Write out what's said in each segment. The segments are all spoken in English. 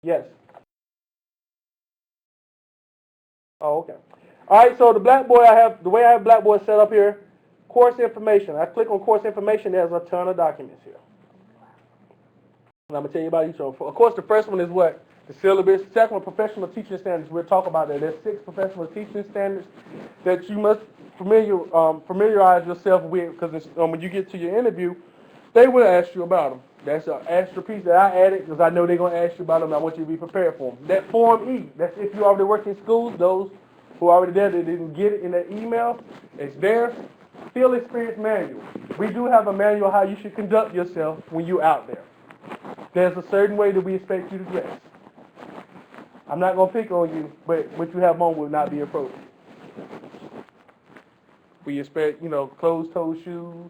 Yes. Oh, okay. All right. So the way I have Blackboard set up here, course information. I click on course information. There's a ton of documents here. And I'm gonna tell you about each one. Of course, the first one is what the syllabus. Second one, professional teaching standards. We'll talk about that. There's 6 professional teaching standards that you must familiarize yourself with, because when you get to your interview, they will ask you about them. That's an extra piece that I added because I know they're gonna ask you about them. I want you to be prepared for them. That Form E. That's if you already work in schools. Those who are already there that didn't get it in that email, it's there. Field experience manual. We do have a manual how you should conduct yourself when you're out there. There's a certain way that we expect you to dress. I'm not gonna pick on you, but what you have on will not be appropriate. We expect, closed-toe shoes.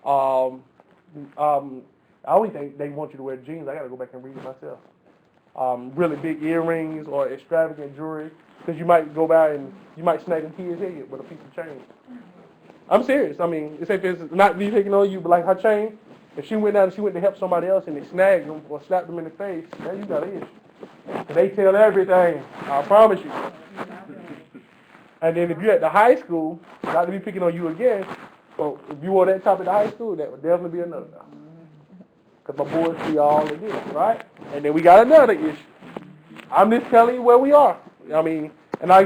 Um, um, I always think they want you to wear jeans. I gotta go back and read it myself. Really big earrings or extravagant jewelry, because you might go by and you might snag a kid's head with a piece of chain. I'm serious. I mean, it's not me picking on you, but like her chain, if she went out and she went to help somebody else and they snagged them or slapped them in the face, now you got an issue. They tell everything. I promise you. And then if you're at the high school, not to be picking on you again, but if you were that top at the high school, that would definitely be another. Because my boys see all of this, right? And then we got another issue. I'm just telling you where we are. I mean, and I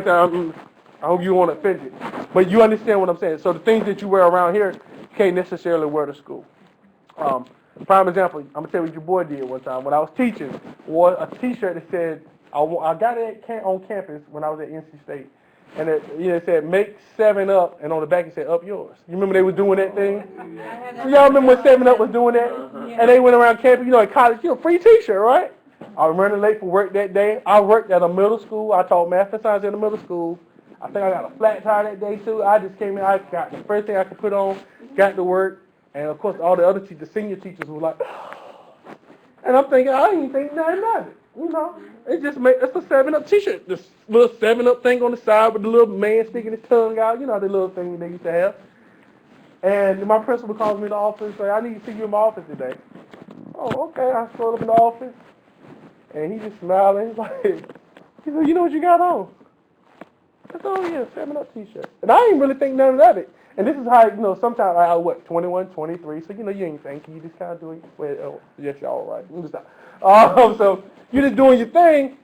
hope you won't offend it. But you understand what I'm saying. So the things that you wear around here, you can't necessarily wear to school. Um, Prime example, I'm gonna tell you what your boy did one time. When I was teaching, wore a T-shirt that said, I got it on campus when I was at NC State, and it said "Make 7 Up," and on the back it said "Up yours." You remember they were doing that thing? So y'all remember when 7 Up was doing that? And they went around campus, at college, free T-shirt, right? I was running late for work that day. I worked at a middle school. I taught math and science in the middle school. I think I got a flat tire that day too. I just came in. I got the first thing I could put on, got to work, and of course all the other teachers, senior teachers, were like, and I'm thinking I ain't think nothing of it. It's a 7 Up T-shirt. This little 7 Up thing on the side with the little man sticking his tongue out. The little thing they used to have. And my principal calls me in the office and say, I need to see you in my office today. Oh, okay. I showed up in the office, and he just smiling like, he said, you know what you got on? I said, oh yeah, 7 Up T-shirt. And I didn't really think nothing of it. And this is how, sometimes I was, 21, 23, so, you ain't thinking, you just kind of do it. Well, yes, y'all right. So you're just doing your thing,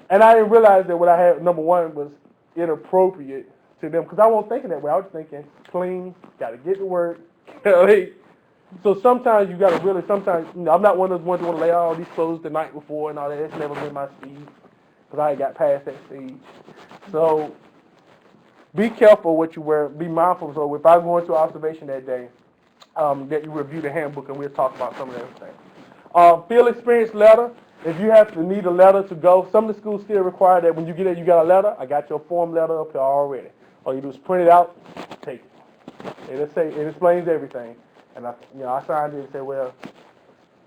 and I didn't realize that what I had, number one, was inappropriate to them, because I wasn't thinking that way. I was thinking, clean, got to get to work. So sometimes you got to really, I'm not one of those ones who want to lay out all these clothes the night before and all that. It's never been my speed, because I ain't got past that stage. So be careful what you wear. Be mindful. So if I go into observation that day, that you review the handbook and we'll talk about some of those things. Field experience letter. If you have to need a letter to go, some of the schools still require that when you get it, you got a letter. I got your form letter up here already. All you do is print it out, take it. It explains everything. And I signed it and said, well,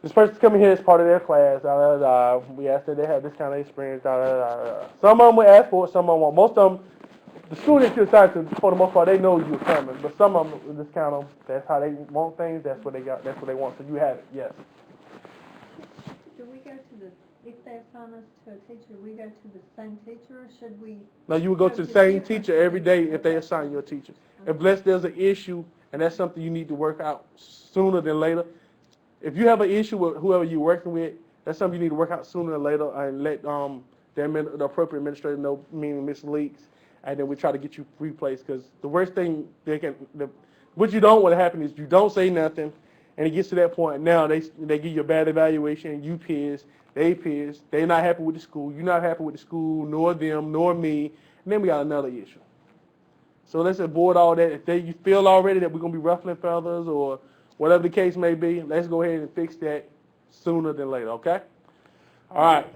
this person's coming here as part of their class. We asked that they have this kind of experience. Some of them will ask for it, some of them won't. Most of them, the school that you're assigned to, for the most part, they know you're coming. But some of them just kind of, that's how they want things. That's what they got. That's what they want. So you have it. Yes. Do we go to if they assign us to a teacher, we go to the same teacher, or should we? No, you would go to the same teacher every day if they assign you a teacher. Unless there's an issue and that's something you need to work out sooner than later. If you have an issue with whoever you're working with, that's something you need to work out sooner than later, and let the appropriate administrator know, meaning Miss Leaks, and then we try to get you replaced. Because the worst thing what you don't want to happen is you don't say nothing, and it gets to that point. Now they give you a bad evaluation, you pissed, they're not happy with the school, you're not happy with the school, nor them, nor me, and then we got another issue. So let's avoid all that. If you feel already that we're gonna be ruffling feathers or whatever the case may be, let's go ahead and fix that sooner than later. Okay? All right.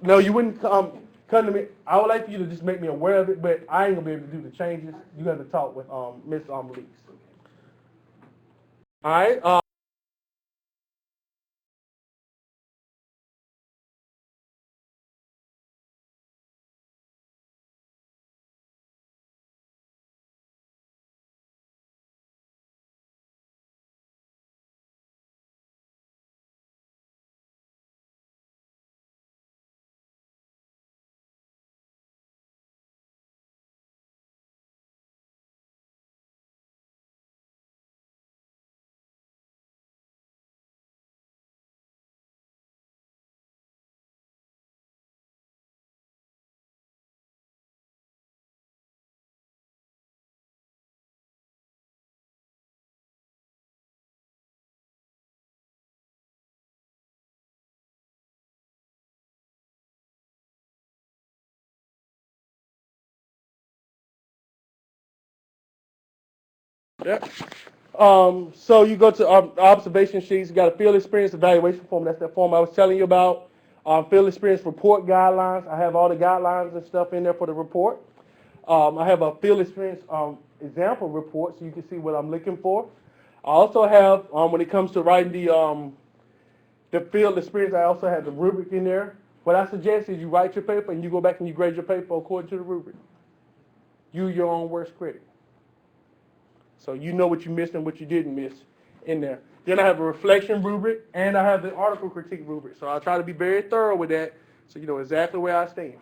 No, you wouldn't come to me. I would like for you to just make me aware of it, but I ain't gonna be able to do the changes. You have to talk with Miss Leaks. All right. Yeah. So you go to observation sheets. You got a field experience evaluation form. That's that form I was telling you about. Field experience report guidelines. I have all the guidelines and stuff in there for the report. I have a field experience example report so you can see what I'm looking for. I also have, when it comes to writing the field experience, I also have the rubric in there. What I suggest is you write your paper and you go back and you grade your paper according to the rubric. You your own worst critic. So you know what you missed and what you didn't miss in there. Then I have a reflection rubric and I have the article critique rubric. So I try to be very thorough with that so you know exactly where I stand.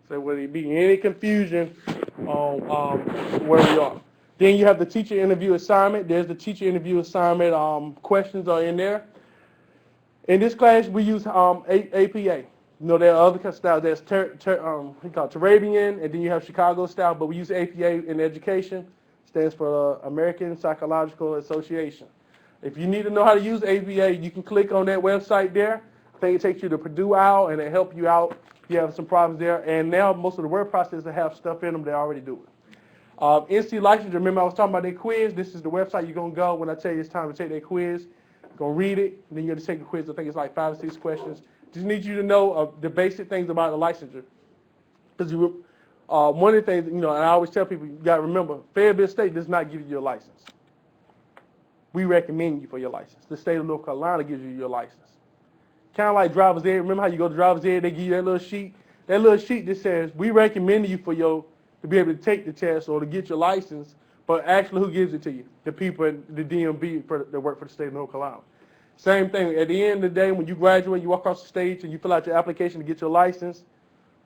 So whether it be any confusion on where we are. Then you have the teacher interview assignment. There's the teacher interview assignment questions are in there. In this class, we use APA. You know, there are other styles. There's Turabian, and then you have Chicago style, but we use APA in education. Stands for American Psychological Association. If you need to know how to use APA, you can click on that website there. I think it takes you to Purdue OWL, and it help you out if you have some problems there. And now most of the word processors have stuff in them they already do it. NC licensure, remember I was talking about their quiz. This is the website you're going to go when I tell you it's time to take their quiz. Go read it, and then you're going to take the quiz. I think it's like 5 or 6 questions. Just need you to know the basic things about the licensure. Because one of the things, you know, and I always tell people, you got to remember, Fayetteville State does not give you your license. We recommend you for your license. The state of North Carolina gives you your license. Kind of like driver's ed. Remember how you go to driver's ed, they give you that little sheet? That little sheet that says, we recommend you to be able to take the test or to get your license, but actually who gives it to you? The people at the DMV that work for the state of North Carolina. Same thing. At the end of the day, when you graduate, you walk across the stage and you fill out your application to get your license,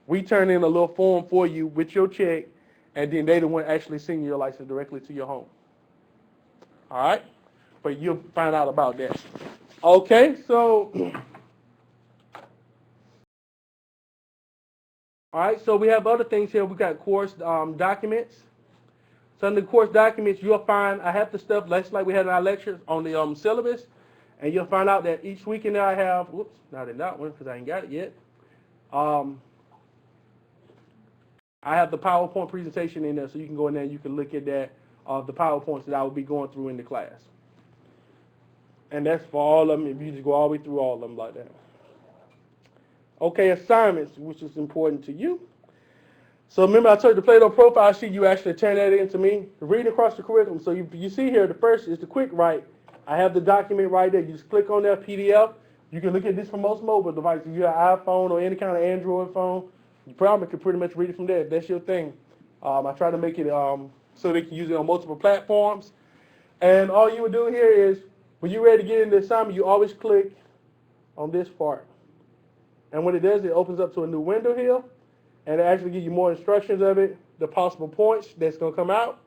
we turn in a little form for you with your check, and then they the one actually sending your license directly to your home. All right? But you'll find out about that. Okay, so all right, so we have other things here. We got course documents. So in the course documents, you'll find I have the stuff just like we had in our lectures on the syllabus, and you'll find out that each week in there I have. Whoops, not in that one because I ain't got it yet. I have the PowerPoint presentation in there, so you can go in there and you can look at that the PowerPoints that I will be going through in the class. And that's for all of them. If you just go all the way through all of them like that. Okay, assignments, which is important to you. So remember I told you the Play-Doh profile sheet, you actually turn that into me. Reading across the curriculum. So you see here, the first is the quick write. I have the document right there. You just click on that PDF. You can look at this from most mobile devices. If you have an iPhone or any kind of Android phone, you probably can pretty much read it from there if that's your thing. I try to make it so they can use it on multiple platforms. And all you would do here is, when you're ready to get into the assignment, you always click on this part. And when it does, it opens up to a new window here, and it actually gives you more instructions of it, the possible points that's going to come out.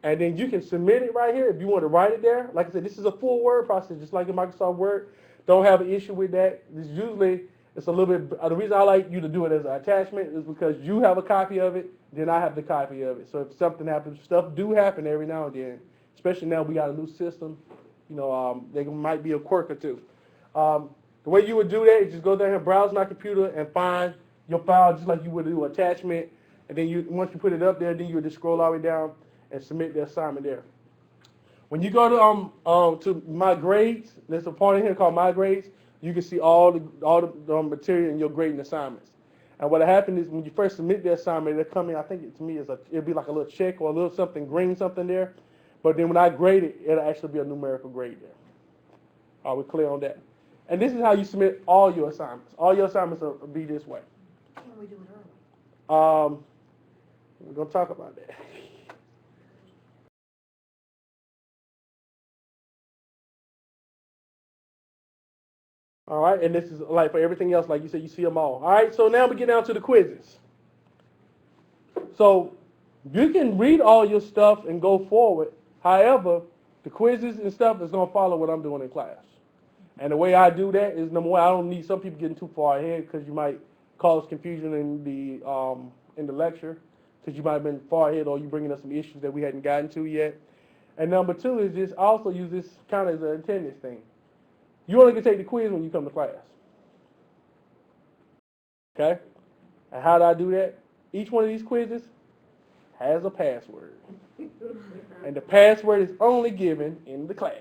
And then you can submit it right here if you want to write it there. Like I said, this is a full Word process, just like in Microsoft Word. Don't have an issue with that. It's a little bit, the reason I like you to do it as an attachment is because you have a copy of it, then I have the copy of it. So if something happens, stuff do happen every now and then, especially now we got a new system. You know, there might be a quirk or two. The way you would do that is just go down here, browse my computer, and find your file just like you would do attachment. And then once you put it up there, then you would just scroll all the way down and submit the assignment there. When you go to My Grades, there's a part in here called My Grades. You can see all the material in your grading assignments. And what happened is when you first submit the assignment, it'll come in, I think to me, it'll be like a little check or a little something green something there. But then when I grade it, it'll actually be a numerical grade there. Are we clear on that? And this is how you submit all your assignments. All your assignments will be this way. Can we do it early? We're going to talk about that. All right, and this is like for everything else, like you said, you see them all. All right, so now we get down to the quizzes. So you can read all your stuff and go forward. However, the quizzes and stuff is going to follow what I'm doing in class. And the way I do that is, number one, I don't need some people getting too far ahead because you might cause confusion in the lecture because you might have been far ahead or you bringing up some issues that we hadn't gotten to yet. And number two is just also use this kind of as an attendance thing. You only can take the quiz when you come to class. Okay? And how do I do that? Each one of these quizzes has a password. And the password is only given in the class.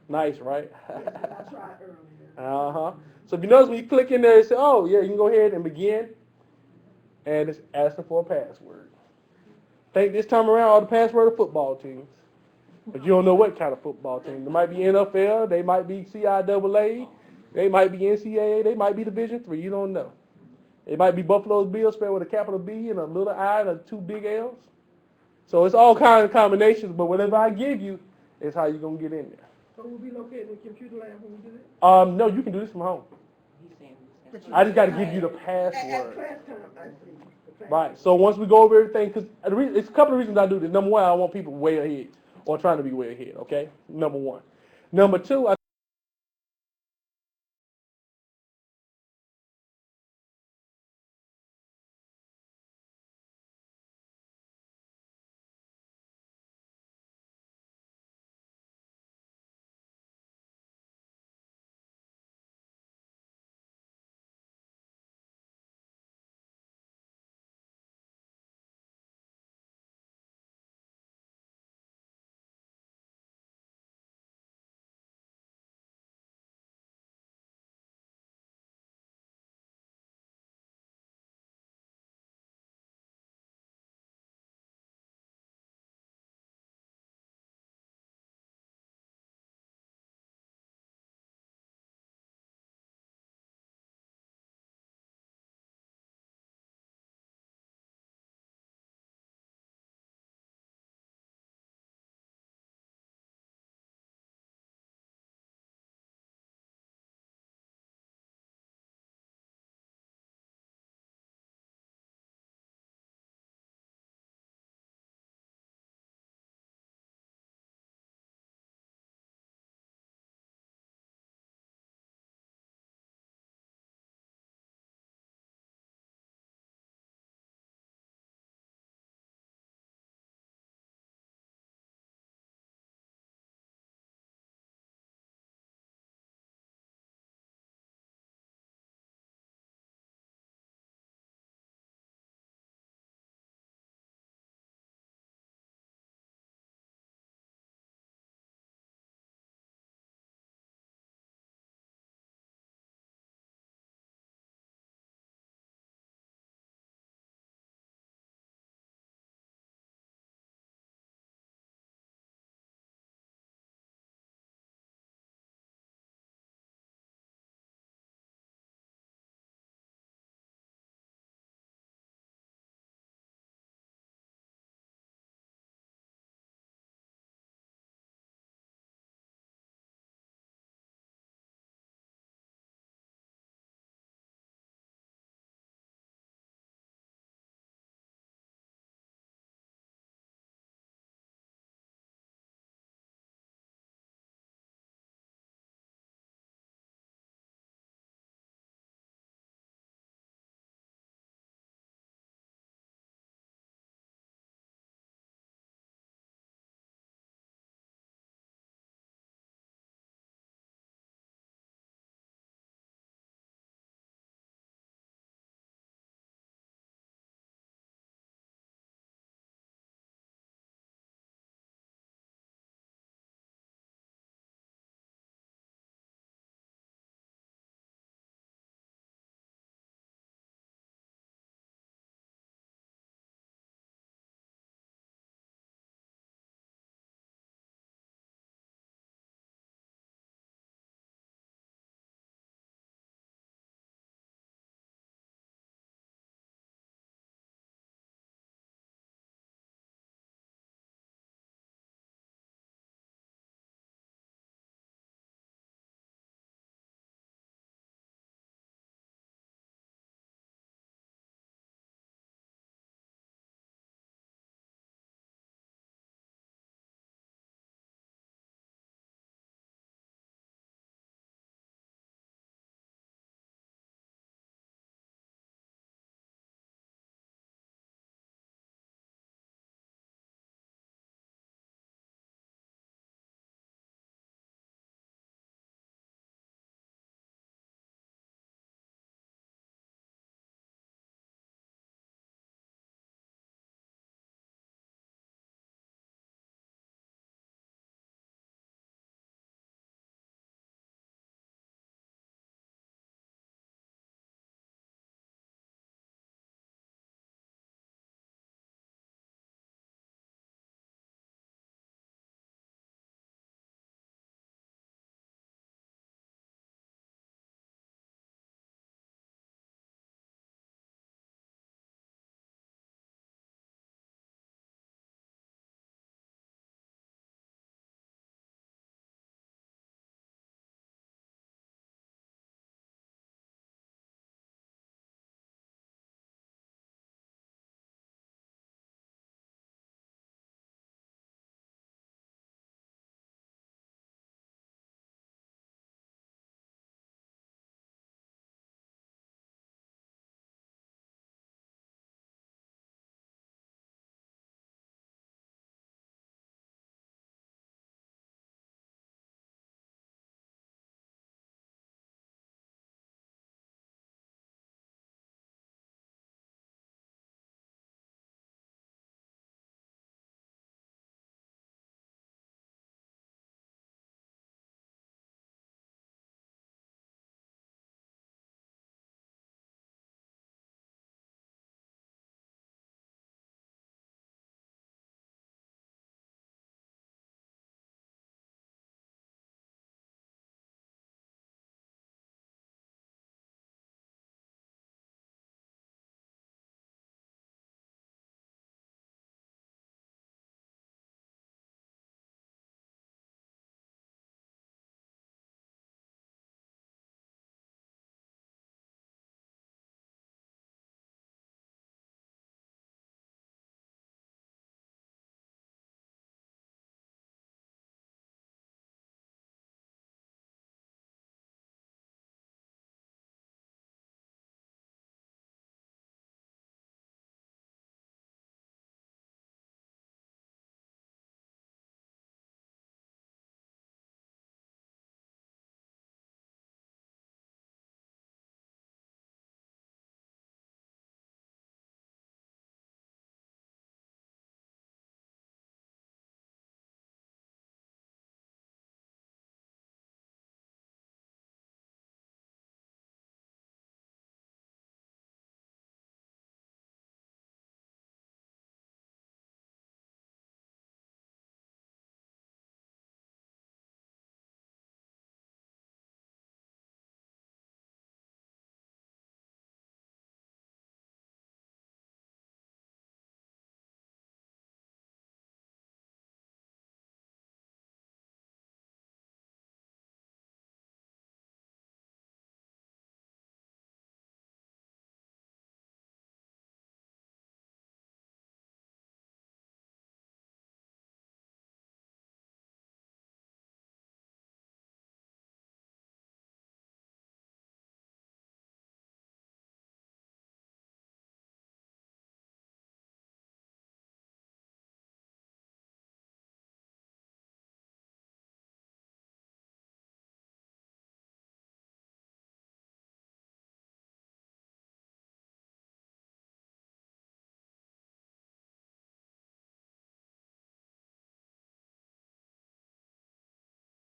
Nice, right? I tried earlier. Uh-huh. So if you notice when you click in there, it says, oh, yeah, you can go ahead and begin. And it's asking for a password. I think this time around, all the password are football teams. But you don't know what kind of football team. They might be NFL, they might be CIAA, they might be NCAA, they might be Division III. You don't know. It might be Buffalo Bills spelled with a capital B and a little I and 2 big L's. So it's all kinds of combinations, but whatever I give you is how you're going to get in there. So we'll be located in the computer lab when we do it? No, you can do this from home. But you I just got to have give you the At password. class time, I see. The class. Right. So once we go over everything, because it's a couple of reasons I do this. Number one, I want people way ahead or trying to be way ahead. Okay. Number one. Number two,